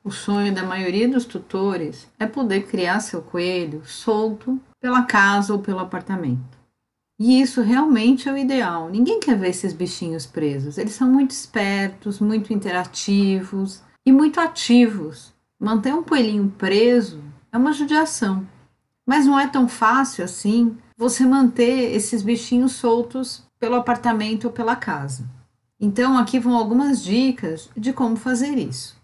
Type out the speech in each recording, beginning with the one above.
O sonho da maioria dos tutores é poder criar seu coelho solto pela casa ou pelo apartamento. E isso realmente é o ideal. Ninguém quer ver esses bichinhos presos. Eles são muito espertos, muito interativos e muito ativos. Manter um coelhinho preso é uma judiação. Mas não é tão fácil assim você manter esses bichinhos soltos pelo apartamento ou pela casa. Então, aqui vão algumas dicas de como fazer isso.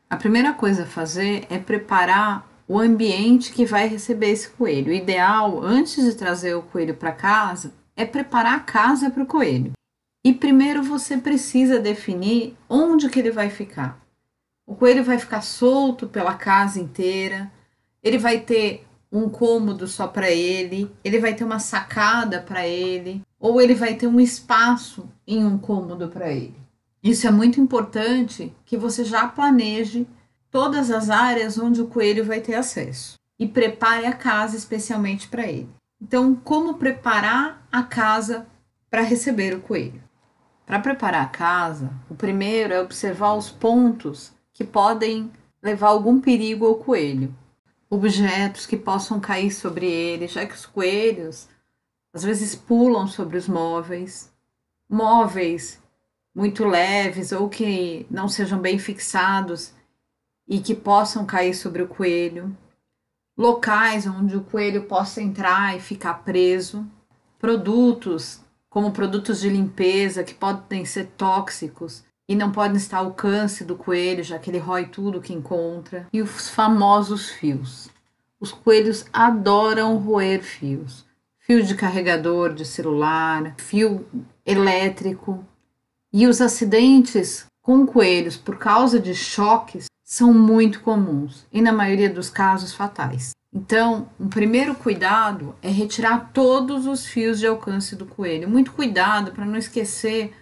A primeira coisa a fazer é preparar o ambiente que vai receber esse coelho. O ideal, antes de trazer o coelho para casa, é preparar a casa para o coelho. E primeiro você precisa definir onde que ele vai ficar. O coelho vai ficar solto pela casa inteira, ele vai ter um cômodo só para ele vai ter uma sacada para ele, ou ele vai ter um espaço em um cômodo para ele. Isso é muito importante que você já planeje todas as áreas onde o coelho vai ter acesso e prepare a casa especialmente para ele. Então, como preparar a casa para receber o coelho? Para preparar a casa, o primeiro é observar os pontos que podem levar algum perigo ao coelho. Objetos que possam cair sobre ele, já que os coelhos às vezes pulam sobre os móveis, móveis muito leves ou que não sejam bem fixados e que possam cair sobre o coelho, locais onde o coelho possa entrar e ficar preso, produtos como produtos de limpeza que podem ser tóxicos e não podem estar ao alcance do coelho, já que ele rói tudo que encontra, e os famosos fios. Os coelhos adoram roer fios. Fio de carregador de celular, fio elétrico. E os acidentes com coelhos por causa de choques são muito comuns e, na maioria dos casos, fatais. Então, um primeiro cuidado é retirar todos os fios de alcance do coelho. Muito cuidado para não esquecer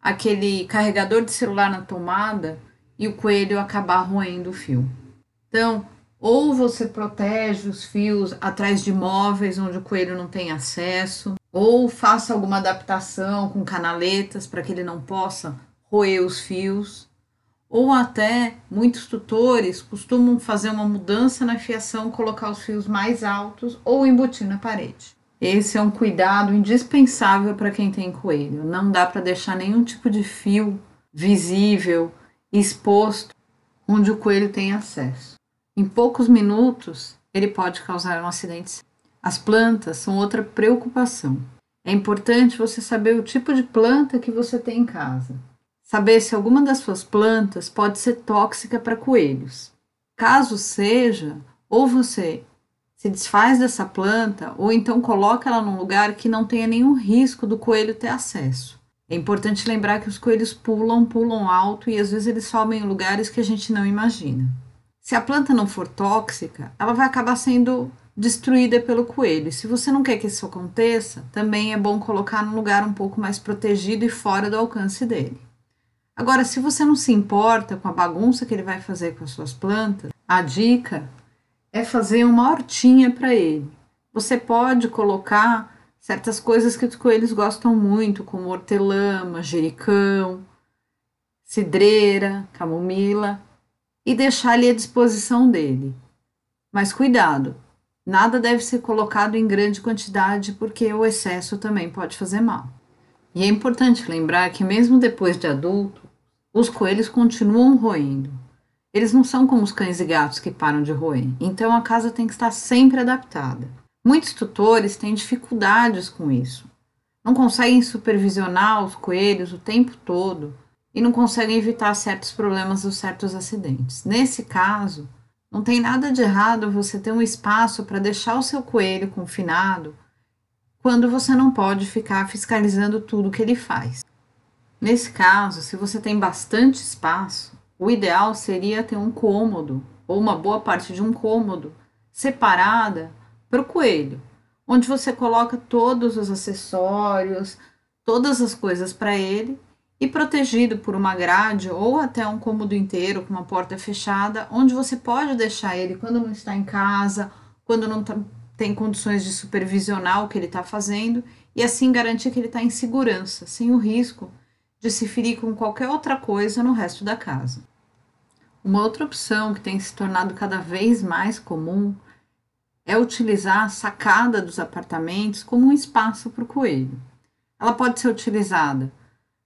aquele carregador de celular na tomada e o coelho acabar roendo o fio. Então, ou você protege os fios atrás de móveis onde o coelho não tem acesso, ou faça alguma adaptação com canaletas para que ele não possa roer os fios, ou até muitos tutores costumam fazer uma mudança na fiação, colocar os fios mais altos ou embutir na parede. Esse é um cuidado indispensável para quem tem coelho. Não dá para deixar nenhum tipo de fio visível, exposto, onde o coelho tem acesso. Em poucos minutos, ele pode causar um acidente. As plantas são outra preocupação. É importante você saber o tipo de planta que você tem em casa. Saber se alguma das suas plantas pode ser tóxica para coelhos. Caso seja, ou você se desfaz dessa planta, ou então coloca ela num lugar que não tenha nenhum risco do coelho ter acesso. É importante lembrar que os coelhos pulam alto e às vezes eles sobem em lugares que a gente não imagina. Se a planta não for tóxica, ela vai acabar sendo destruída pelo coelho. E se você não quer que isso aconteça, também é bom colocar num lugar um pouco mais protegido e fora do alcance dele. Agora, se você não se importa com a bagunça que ele vai fazer com as suas plantas, a dica é fazer uma hortinha para ele. Você pode colocar certas coisas que os coelhos gostam muito, como hortelã, manjericão, cidreira, camomila, e deixar ali à disposição dele. Mas cuidado, nada deve ser colocado em grande quantidade porque o excesso também pode fazer mal. E é importante lembrar que mesmo depois de adulto, os coelhos continuam roendo. Eles não são como os cães e gatos que param de roer, então a casa tem que estar sempre adaptada. Muitos tutores têm dificuldades com isso. Não conseguem supervisionar os coelhos o tempo todo e não conseguem evitar certos problemas ou certos acidentes. Nesse caso, não tem nada de errado você ter um espaço para deixar o seu coelho confinado quando você não pode ficar fiscalizando tudo que ele faz. Nesse caso, se você tem bastante espaço, o ideal seria ter um cômodo ou uma boa parte de um cômodo separada para o coelho, onde você coloca todos os acessórios, todas as coisas para ele e protegido por uma grade ou até um cômodo inteiro com uma porta fechada, onde você pode deixar ele quando não está em casa, quando não tem condições de supervisionar o que ele está fazendo e assim garantir que ele está em segurança, sem o risco de se ferir com qualquer outra coisa no resto da casa. Uma outra opção que tem se tornado cada vez mais comum é utilizar a sacada dos apartamentos como um espaço para o coelho. Ela pode ser utilizada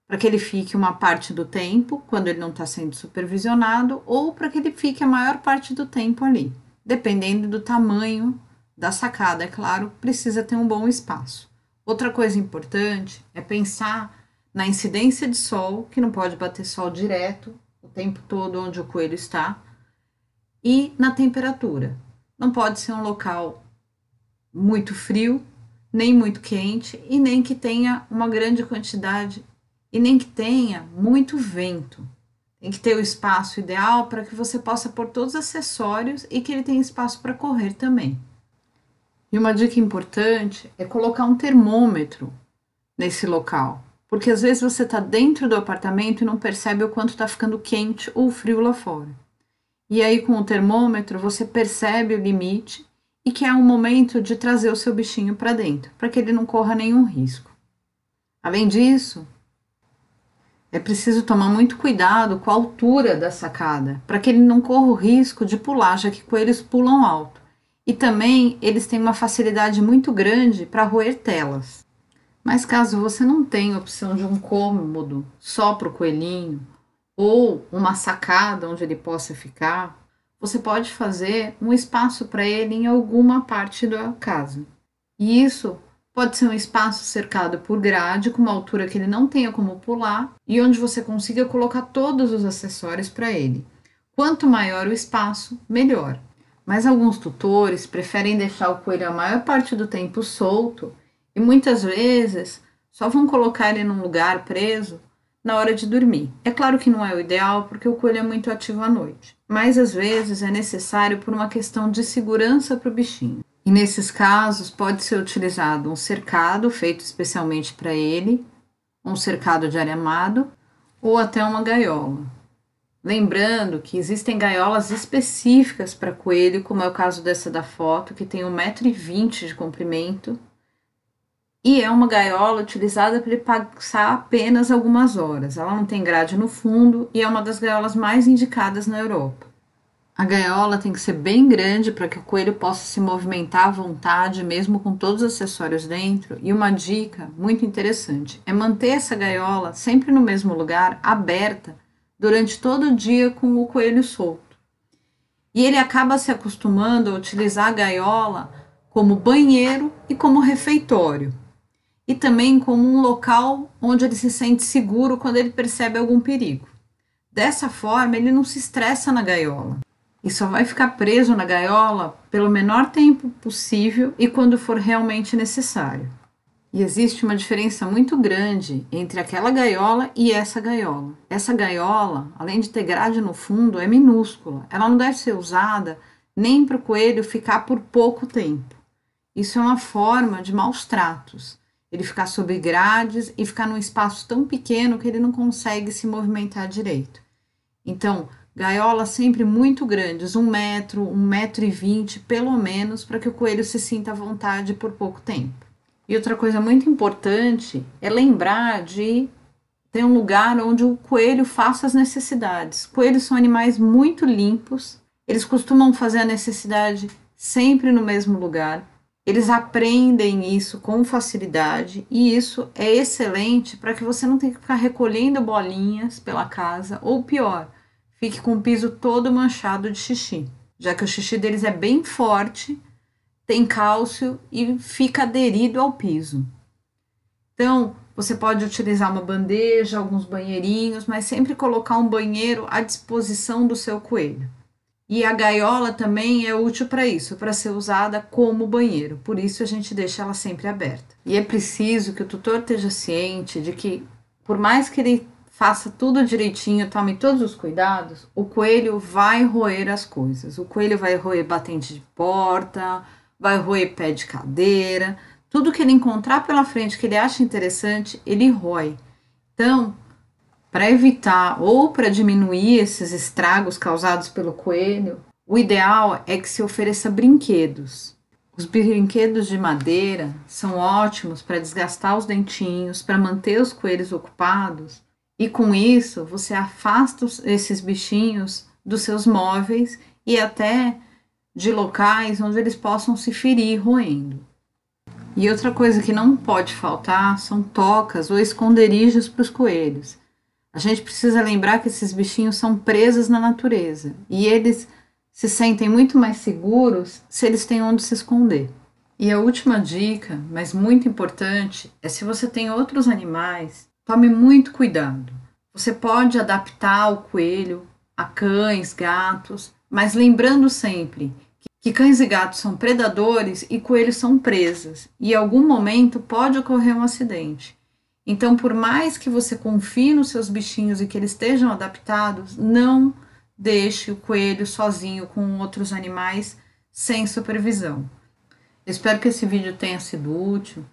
para que ele fique uma parte do tempo, quando ele não está sendo supervisionado, ou para que ele fique a maior parte do tempo ali. Dependendo do tamanho da sacada, é claro, precisa ter um bom espaço. Outra coisa importante é pensar na incidência de sol, que não pode bater sol direto o tempo todo onde o coelho está, e na temperatura. Não pode ser um local muito frio, nem muito quente, e nem que tenha uma grande quantidade, e nem que tenha muito vento. Tem que ter o espaço ideal para que você possa pôr todos os acessórios e que ele tenha espaço para correr também. E uma dica importante é colocar um termômetro nesse local, porque às vezes você está dentro do apartamento e não percebe o quanto está ficando quente ou frio lá fora. E aí, com o termômetro, você percebe o limite e que é um momento de trazer o seu bichinho para dentro, para que ele não corra nenhum risco. Além disso, é preciso tomar muito cuidado com a altura da sacada, para que ele não corra o risco de pular, já que coelhos pulam alto. E também eles têm uma facilidade muito grande para roer telas. Mas caso você não tenha opção de um cômodo só para o coelhinho, ou uma sacada onde ele possa ficar, você pode fazer um espaço para ele em alguma parte da casa. E isso pode ser um espaço cercado por grade, com uma altura que ele não tenha como pular, e onde você consiga colocar todos os acessórios para ele. Quanto maior o espaço, melhor. Mas alguns tutores preferem deixar o coelho a maior parte do tempo solto e muitas vezes só vão colocar ele num lugar preso na hora de dormir. É claro que não é o ideal porque o coelho é muito ativo à noite, mas às vezes é necessário por uma questão de segurança para o bichinho. E nesses casos pode ser utilizado um cercado feito especialmente para ele, um cercado de arame ou até uma gaiola. Lembrando que existem gaiolas específicas para coelho, como é o caso dessa da foto, que tem 1,20 m de comprimento, e é uma gaiola utilizada para ele passar apenas algumas horas. Ela não tem grade no fundo e é uma das gaiolas mais indicadas na Europa. A gaiola tem que ser bem grande para que o coelho possa se movimentar à vontade, mesmo com todos os acessórios dentro. E uma dica muito interessante é manter essa gaiola sempre no mesmo lugar, aberta, durante todo o dia com o coelho solto. E ele acaba se acostumando a utilizar a gaiola como banheiro e como refeitório. E também como um local onde ele se sente seguro quando ele percebe algum perigo. Dessa forma, ele não se estressa na gaiola e só vai ficar preso na gaiola pelo menor tempo possível e quando for realmente necessário. E existe uma diferença muito grande entre aquela gaiola e essa gaiola. Essa gaiola, além de ter grade no fundo, é minúscula. Ela não deve ser usada nem para o coelho ficar por pouco tempo. Isso é uma forma de maus tratos. Ele ficar sob grades e ficar num espaço tão pequeno que ele não consegue se movimentar direito. Então, gaiolas sempre muito grandes, 1 m, 1,20 m, pelo menos, para que o coelho se sinta à vontade por pouco tempo. E outra coisa muito importante é lembrar de ter um lugar onde o coelho faça as necessidades. Coelhos são animais muito limpos, eles costumam fazer a necessidade sempre no mesmo lugar. Eles aprendem isso com facilidade e isso é excelente para que você não tenha que ficar recolhendo bolinhas pela casa ou pior, fique com o piso todo manchado de xixi, já que o xixi deles é bem forte, tem cálcio e fica aderido ao piso. Então, você pode utilizar uma bandeja, alguns banheirinhos, mas sempre colocar um banheiro à disposição do seu coelho. E a gaiola também é útil para isso, para ser usada como banheiro. Por isso a gente deixa ela sempre aberta. E é preciso que o tutor esteja ciente de que, por mais que ele faça tudo direitinho, tome todos os cuidados, o coelho vai roer as coisas. O coelho vai roer batente de porta, vai roer pé de cadeira, tudo que ele encontrar pela frente que ele acha interessante, ele rói. Então, para evitar ou para diminuir esses estragos causados pelo coelho, o ideal é que se ofereça brinquedos. Os brinquedos de madeira são ótimos para desgastar os dentinhos, para manter os coelhos ocupados, e com isso você afasta esses bichinhos dos seus móveis e até de locais onde eles possam se ferir roendo. E outra coisa que não pode faltar são tocas ou esconderijos para os coelhos. A gente precisa lembrar que esses bichinhos são presas na natureza e eles se sentem muito mais seguros se eles têm onde se esconder. E a última dica, mas muito importante, é se você tem outros animais, tome muito cuidado. Você pode adaptar o coelho a cães, gatos, mas lembrando sempre que cães e gatos são predadores e coelhos são presas, e em algum momento pode ocorrer um acidente. Então, por mais que você confie nos seus bichinhos e que eles estejam adaptados, não deixe o coelho sozinho com outros animais sem supervisão. Eu espero que esse vídeo tenha sido útil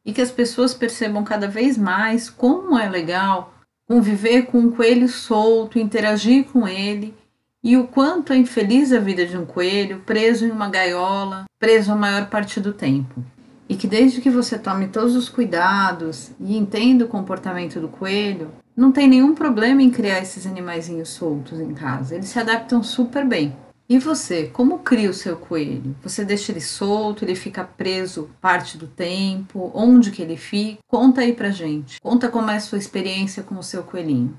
e que as pessoas percebam cada vez mais como é legal conviver com um coelho solto, interagir com ele e o quanto é infeliz a vida de um coelho preso em uma gaiola, preso a maior parte do tempo. E que desde que você tome todos os cuidados e entenda o comportamento do coelho, não tem nenhum problema em criar esses animaizinhos soltos em casa. Eles se adaptam super bem. E você, como cria o seu coelho? Você deixa ele solto, ele fica preso parte do tempo? Onde que ele fica? Conta aí pra gente. Conta como é a sua experiência com o seu coelhinho.